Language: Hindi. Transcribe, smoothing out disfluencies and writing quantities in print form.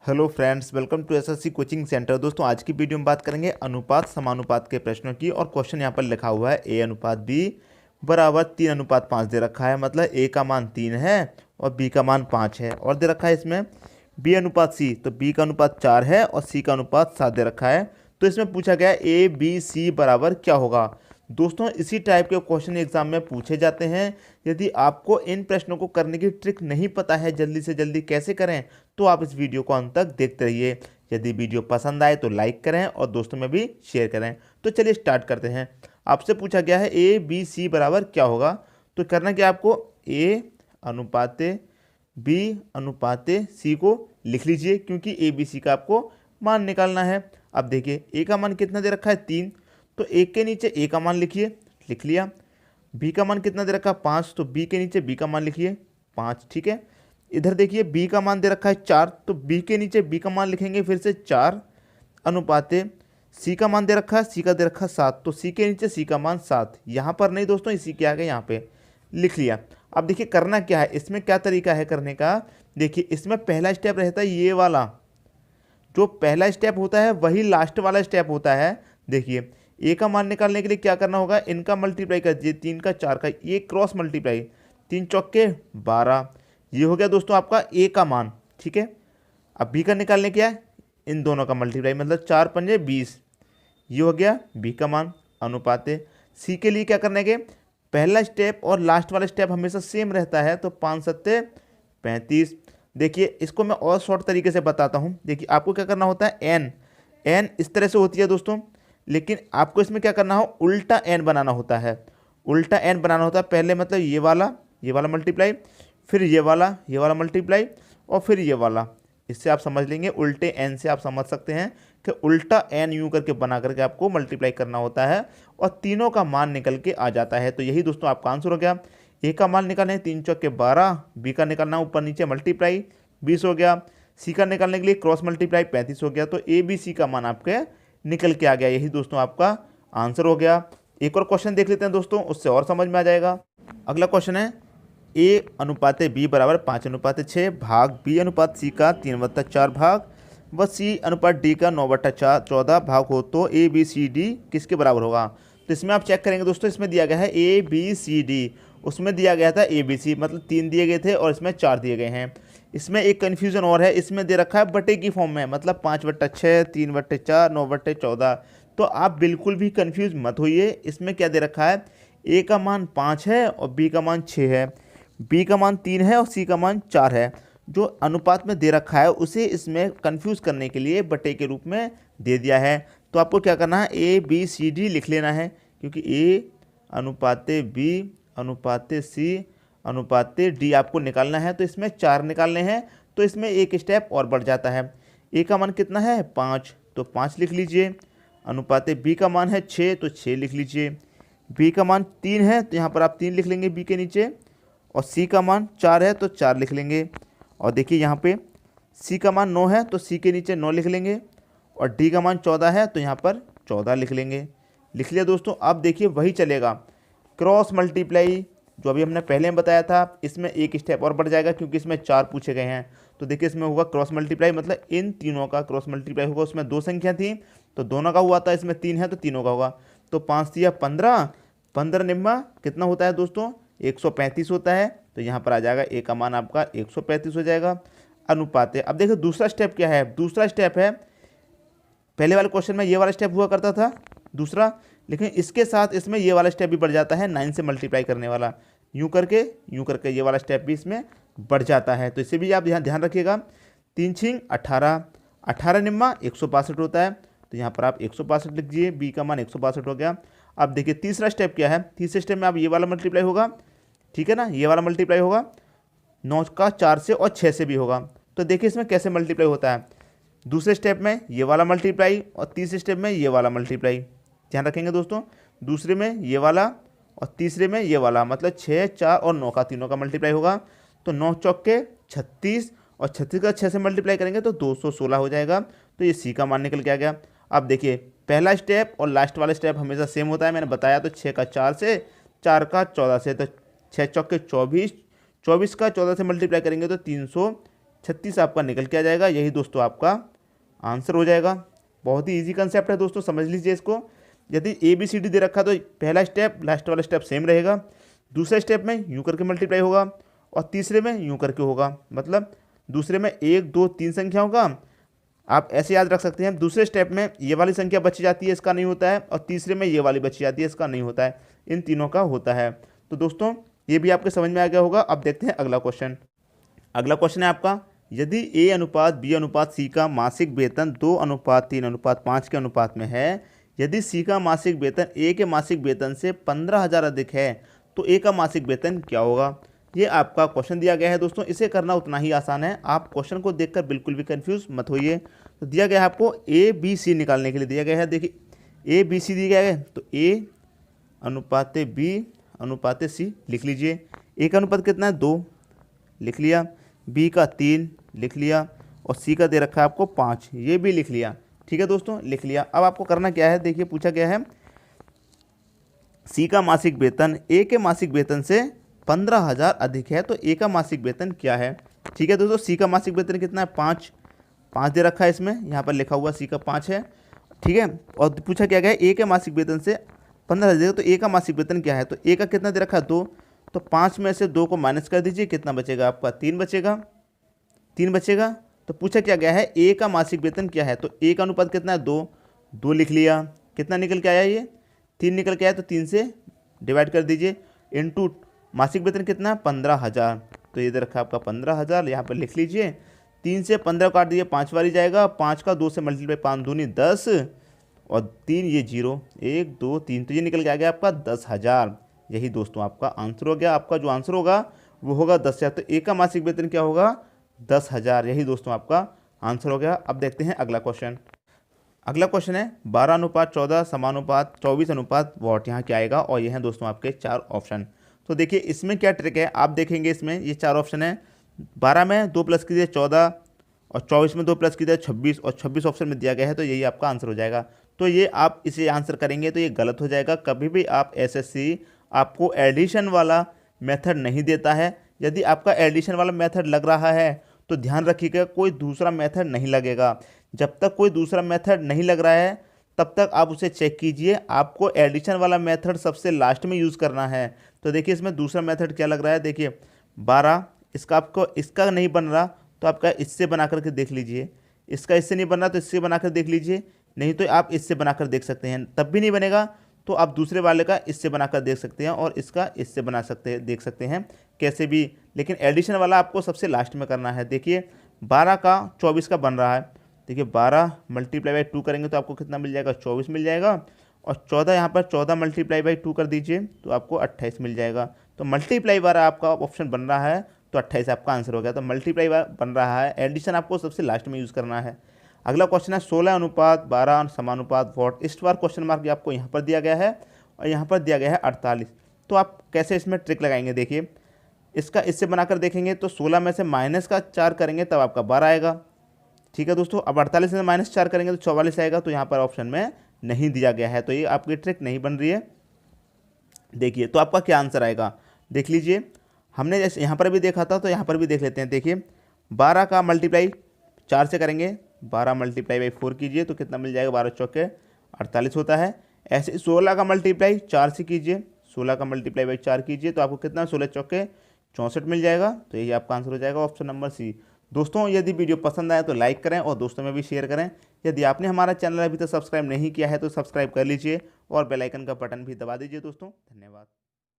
Hello friends, welcome to SSC coaching centre. दोस्तों, आज की वीडियो में बात करेंगे अनुपात समानुपात के प्रश्नों की। और क्वेश्चन यहाँ पर लिखा हुआ है ए अनुपात बी बराबर 3:5 दे रखा है। मतलब ए का मान 3 है और बी का मान 5 है। और दे रखा है इसमें बी अनुपात सी, तो बी का अनुपात 4 है और सी का अनुपात 7 दे रखा है। तो इसमें पूछा गया ए बी सी बराबर क्या होगा। दोस्तों, इसी टाइप के क्वेश्चन एग्जाम में पूछे जाते हैं। यदि आपको इन प्रश्नों को करने की ट्रिक नहीं पता है जल्दी से जल्दी कैसे करें, तो आप इस वीडियो को अंत तक देखते रहिए। यदि वीडियो पसंद आए तो लाइक करें और दोस्तों में भी शेयर करें। तो चलिए स्टार्ट करते हैं। आपसे पूछा गया है ए बी सी बराबर क्या होगा। तो करना क्या आपको, ए अनुपाते बी अनुपाते सी को लिख लीजिए, क्योंकि ए बी सी का आपको मान निकालना है। अब देखिए ए का मान कितना दे रखा है 3, तो एक के नीचे ए का मान लिखिए, लिख लिया। बी का मान कितना दे रखा है 5, तो बी के नीचे बी का मान लिखिए 5, ठीक है। इधर देखिए बी का मान दे रखा है 4, तो बी के नीचे बी का मान लिखेंगे फिर से 4 अनुपाते सी का मान दे रखा है, सी का दे रखा है 7, तो सी के नीचे सी का मान 7। यहाँ पर नहीं दोस्तों, इसी के आगे यहाँ पे लिख लिया। अब देखिए करना क्या है, इसमें क्या तरीका है करने का। देखिए इसमें पहला स्टेप रहता है ये वाला, जो पहला स्टेप होता है वही लास्ट वाला स्टेप होता है। देखिए ए का मान निकालने के लिए क्या करना होगा, इनका मल्टीप्लाई कर दीजिए, 3 का 4 का, ये क्रॉस मल्टीप्लाई, 3 चौके 12। ये हो गया दोस्तों आपका ए का मान, ठीक है। अब बी का निकालने क्या है, इन दोनों का मल्टीप्लाई, मतलब 4 पंजे 20। ये हो गया बी का मान अनुपाते। सी के लिए क्या करना है कि पहला स्टेप और लास्ट वाला स्टेप हमेशा सेम रहता है, तो 5 सत्ते 35। देखिए इसको मैं और शॉर्ट तरीके से बताता हूँ। देखिए आपको क्या करना होता है, एन एन इस तरह से होती है दोस्तों, लेकिन आपको इसमें क्या करना हो, उल्टा एन बनाना होता है। उल्टा एन बनाना होता है, पहले मतलब ये वाला मल्टीप्लाई, फिर ये वाला मल्टीप्लाई, और फिर ये वाला। इससे आप समझ लेंगे, उल्टे एन से आप समझ सकते हैं कि उल्टा एन यूं करके बना करके आपको मल्टीप्लाई करना होता है और तीनों का मान निकल के आ जाता है। तो यही दोस्तों आपका आंसर हो गया। ए का मान निकालना है 3 चौके 12, बी का निकालना ऊपर नीचे मल्टीप्लाई 20 हो गया, सी का निकालने के लिए क्रॉस मल्टीप्लाई 35 हो गया। तो ए बी सी का मान आपके निकल के आ गया। यही दोस्तों आपका आंसर हो गया। एक और क्वेश्चन देख लेते हैं दोस्तों, उससे और समझ में आ जाएगा। अगला क्वेश्चन है ए अनुपाते बी बराबर 5:6 भाग बी अनुपात सी का 3/4 भाग व सी अनुपात डी का 9/14 भाग हो, तो ए बी सी डी किसके बराबर होगा। तो इसमें आप चेक करेंगे दोस्तों, इसमें दिया गया है ए बी सी डी, उसमें दिया गया था ए बी सी, मतलब 3 दिए गए थे और इसमें 4 दिए गए हैं। इसमें एक कन्फ्यूजन और है, इसमें दे रखा है बटे की फॉर्म में, मतलब 5/6, 3/4, 9/14। तो आप बिल्कुल भी कंफ्यूज मत होइए। इसमें क्या दे रखा है, ए का मान 5 है और बी का मान 6 है, बी का मान 3 है और सी का मान 4 है। जो अनुपात में दे रखा है उसे इसमें कंफ्यूज करने के लिए बटे के रूप में दे दिया है। तो आपको क्या करना है, ए बी सी डी लिख लेना है, क्योंकि ए अनुपाते बी अनुपाते सी अनुपाते डी आपको निकालना है। तो इसमें 4 निकालने हैं, तो इसमें एक स्टेप और बढ़ जाता है। ए का मान कितना है 5, तो 5 लिख लीजिए। अनुपाते बी का मान है 6, तो 6 लिख लीजिए। बी का मान 3 है, तो यहाँ पर आप 3 लिख लेंगे बी के नीचे, और सी का मान 4 है तो 4 लिख लेंगे। और देखिए यहाँ पे सी का मान 9 है, तो सी के नीचे 9 लिख लेंगे, और डी का मान 14 है, तो यहाँ पर 14 लिख लेंगे। लिख लिया दोस्तों। अब देखिए वही चलेगा, क्रॉस मल्टीप्लाई जो अभी हमने पहले में बताया था, इसमें एक स्टेप और बढ़ जाएगा, क्योंकि इसमें 4 पूछे गए हैं। तो देखिए इसमें होगा क्रॉस मल्टीप्लाई, मतलब इन तीनों का क्रॉस मल्टीप्लाई होगा। उसमें 2 संख्या थी तो दोनों का हुआ था, इसमें 3 है तो तीनों का होगा। तो 5 तिया 15, 15 निम्मा कितना होता है दोस्तों, 135 होता है। तो यहाँ पर आ जाएगा ए का मान आपका 135 हो जाएगा। अनुपात है। अब देखिए दूसरा स्टेप क्या है, दूसरा स्टेप है, पहले वाले क्वेश्चन में ये वाला स्टेप हुआ करता था दूसरा, लेकिन इसके साथ इसमें ये वाला स्टेप भी बढ़ जाता है, 9 से मल्टीप्लाई करने वाला। यूं करके ये वाला स्टेप भी इसमें बढ़ जाता है। तो इसे भी आप ध्यान रखिएगा। 3 छिंग 18, 18 निम्मा 162 होता है, तो यहाँ पर आप 162 लिख दीजिए। बी का मान 162 हो गया। अब देखिए तीसरा स्टेप क्या है, तीसरे स्टेप में आप ये वाला मल्टीप्लाई होगा, ठीक है ना, ये वाला मल्टीप्लाई होगा 9 का 4 से और 6 से भी होगा। तो देखिए इसमें कैसे मल्टीप्लाई होता है, दूसरे स्टेप में ये वाला मल्टीप्लाई और तीसरे स्टेप में ये वाला मल्टीप्लाई। ध्यान रखेंगे दोस्तों, दूसरे में ये वाला और तीसरे में ये वाला, मतलब 6, 4 और 9 का तीनों का मल्टीप्लाई होगा। तो 9 चौके 36 और 36 का 6 से मल्टीप्लाई करेंगे तो 216 हो जाएगा। तो ये सी का मान निकल के आ गया। अब देखिए पहला स्टेप और लास्ट वाला स्टेप हमेशा सेम होता है, मैंने बताया। तो 6 का 4 से, 4 का 14 से, तो 6 चौके 24, 24 का 14 से मल्टीप्लाई करेंगे तो 36 आपका निकल के आ जाएगा। यही दोस्तों आपका आंसर हो जाएगा। बहुत ही ईजी कंसेप्ट है दोस्तों, समझ लीजिए इसको। यदि ए बी सी डी दे रखा तो पहला स्टेप लास्ट वाला स्टेप सेम रहेगा, दूसरे स्टेप में यूँ करके मल्टीप्लाई होगा और तीसरे में यूँ करके होगा। मतलब दूसरे में 1 2 3 संख्या होगा, आप ऐसे याद रख सकते हैं। दूसरे स्टेप में ये वाली संख्या बची जाती है, इसका नहीं होता है, और तीसरे में ये वाली बची जाती है, इसका नहीं होता है। इन तीनों का होता है। तो दोस्तों ये भी आपके समझ में आ गया होगा। अब देखते हैं अगला क्वेश्चन। अगला क्वेश्चन है आपका, यदि ए अनुपात बी अनुपात सी का मासिक वेतन 2:3:5 के अनुपात में है, यदि सी का मासिक वेतन ए के मासिक वेतन से 15,000 अधिक है तो ए का मासिक वेतन क्या होगा। ये आपका क्वेश्चन दिया गया है दोस्तों। इसे करना उतना ही आसान है, आप क्वेश्चन को देखकर बिल्कुल भी कंफ्यूज मत होइए। तो दिया गया है आपको ए बी सी निकालने के लिए दिया गया है। देखिए ए बी सी दिया गया है, तो ए अनुपात बी अनुपात सी लिख लीजिए। ए का अनुपात कितना है 2 लिख लिया, बी का 3 लिख लिया, और सी का दे रखा है आपको 5, ये भी लिख लिया। ठीक है दोस्तों, लिख लिया। अब आपको करना क्या है, देखिए पूछा गया है सी का मासिक वेतन ए के मासिक वेतन से 15,000 अधिक है तो ए का मासिक वेतन क्या है। ठीक है दोस्तों, सी का मासिक वेतन कितना है 5 दे रखा है इसमें, यहाँ पर लिखा हुआ सी का 5 है। ठीक है, और पूछा क्या गया है ए के मासिक वेतन से 15,000 तो ए का मासिक वेतन क्या है। तो ए का कितना दे रखा है 2, तो 5 में से 2 को माइनस कर दीजिए, कितना बचेगा आपका 3 बचेगा। तो पूछा क्या गया है ए का मासिक वेतन क्या है। तो ए का अनुपात कितना है 2 लिख लिया, कितना निकल के आया ये 3 निकल के आया, तो 3 से डिवाइड कर दीजिए, इनटू मासिक वेतन कितना है 15,000, तो ये दे रखा है आपका 15,000, यहाँ पर लिख लीजिए। 3 से 15 काट दीजिए, 5 बारी जाएगा, 5 का 2 से मल्टीप्लाई, 5 दूनी 10 और 3 ये 0, 1 2 3, तो ये निकल के आ गया आपका 10,000। यही दोस्तों आपका आंसर हो गया। आपका जो आंसर होगा वो होगा 10,000। तो ए का मासिक वेतन क्या होगा 10,000। यही दोस्तों आपका आंसर हो गया। अब देखते हैं अगला क्वेश्चन। अगला क्वेश्चन है 12:14 समानुपात 24:8 यहाँ क्या आएगा, और ये हैं दोस्तों आपके 4 ऑप्शन। तो देखिए इसमें क्या ट्रिक है, आप देखेंगे इसमें ये 4 ऑप्शन है। 12 में 2 प्लस कीजिए 14, और 24 में 2 प्लस कीजिए 26, और 26 ऑप्शन में दिया गया है, तो यही आपका आंसर हो जाएगा। तो ये आप इसे आंसर करेंगे तो ये गलत हो जाएगा। कभी भी आप एसएससी आपको एडिशन वाला मेथड नहीं देता है। यदि आपका एडिशन वाला मेथड लग रहा है तो ध्यान रखिएगा कोई दूसरा मेथड नहीं लगेगा। जब तक कोई दूसरा मेथड नहीं लग रहा है तब तक आप उसे चेक कीजिए। आपको एडिशन वाला मेथड सबसे लास्ट में यूज़ करना है। तो देखिए इसमें दूसरा मेथड क्या लग रहा है, देखिए 12, इसका आपको इसका नहीं बन रहा तो आपका इससे बना करके देख लीजिए, इसका इससे नहीं बन रहा तो इससे बनाकर देख लीजिए, नहीं तो आप इससे बनाकर देख सकते हैं। तब भी नहीं बनेगा तो आप दूसरे वाले का इससे बनाकर देख सकते हैं, और इसका इससे बना सकते हैं, देख सकते हैं कैसे भी। लेकिन एडिशन वाला आपको सबसे लास्ट में करना है। देखिए 12 का 24 का बन रहा है, देखिए 12 मल्टीप्लाई बाई 2 करेंगे तो आपको कितना मिल जाएगा 24 मिल जाएगा, और 14 यहाँ पर 14 मल्टीप्लाई बाई 2 कर दीजिए तो आपको 28 मिल जाएगा। तो मल्टीप्लाई वाला आपका ऑप्शन बन रहा है तो 28 आपका आंसर हो गया। तो मल्टीप्लाई बन रहा है, एडिशन आपको सबसे लास्ट में यूज़ करना है। अगला क्वेश्चन है 16:12 समानुपात वॉट। इस बार क्वेश्चन मार्क आपको यहाँ पर दिया गया है और यहाँ पर दिया गया है 48। तो आप कैसे इसमें ट्रिक लगाएंगे, देखिए इसका इससे बनाकर देखेंगे तो 16 में से -4 करेंगे तब आपका 12 आएगा। ठीक है दोस्तों, अब 48 में -4 करेंगे तो 44 आएगा, तो यहाँ पर ऑप्शन में नहीं दिया गया है, तो ये आपकी ट्रिक नहीं बन रही है। देखिए तो आपका क्या आंसर आएगा देख लीजिए, हमने जैसे यहाँ पर भी देखा था तो यहाँ पर भी देख लेते हैं। देखिए 12 का मल्टीप्लाई 4 से करेंगे, 12 मल्टीप्लाई बाई 4 कीजिए तो कितना मिल जाएगा, 12 चौके 48 होता है। ऐसे 16 का मल्टीप्लाई 4 से कीजिए, 16 का मल्टीप्लाई बाई 4 कीजिए तो आपको कितना 16 चौके 64 मिल जाएगा। तो यही आपका आंसर हो जाएगा ऑप्शन नंबर सी। दोस्तों यदि वीडियो पसंद आए तो लाइक करें और दोस्तों में भी शेयर करें। यदि आपने हमारा चैनल अभी तक सब्सक्राइब नहीं किया है तो सब्सक्राइब कर लीजिए और बेल आइकन का बटन भी दबा दीजिए। दोस्तों धन्यवाद।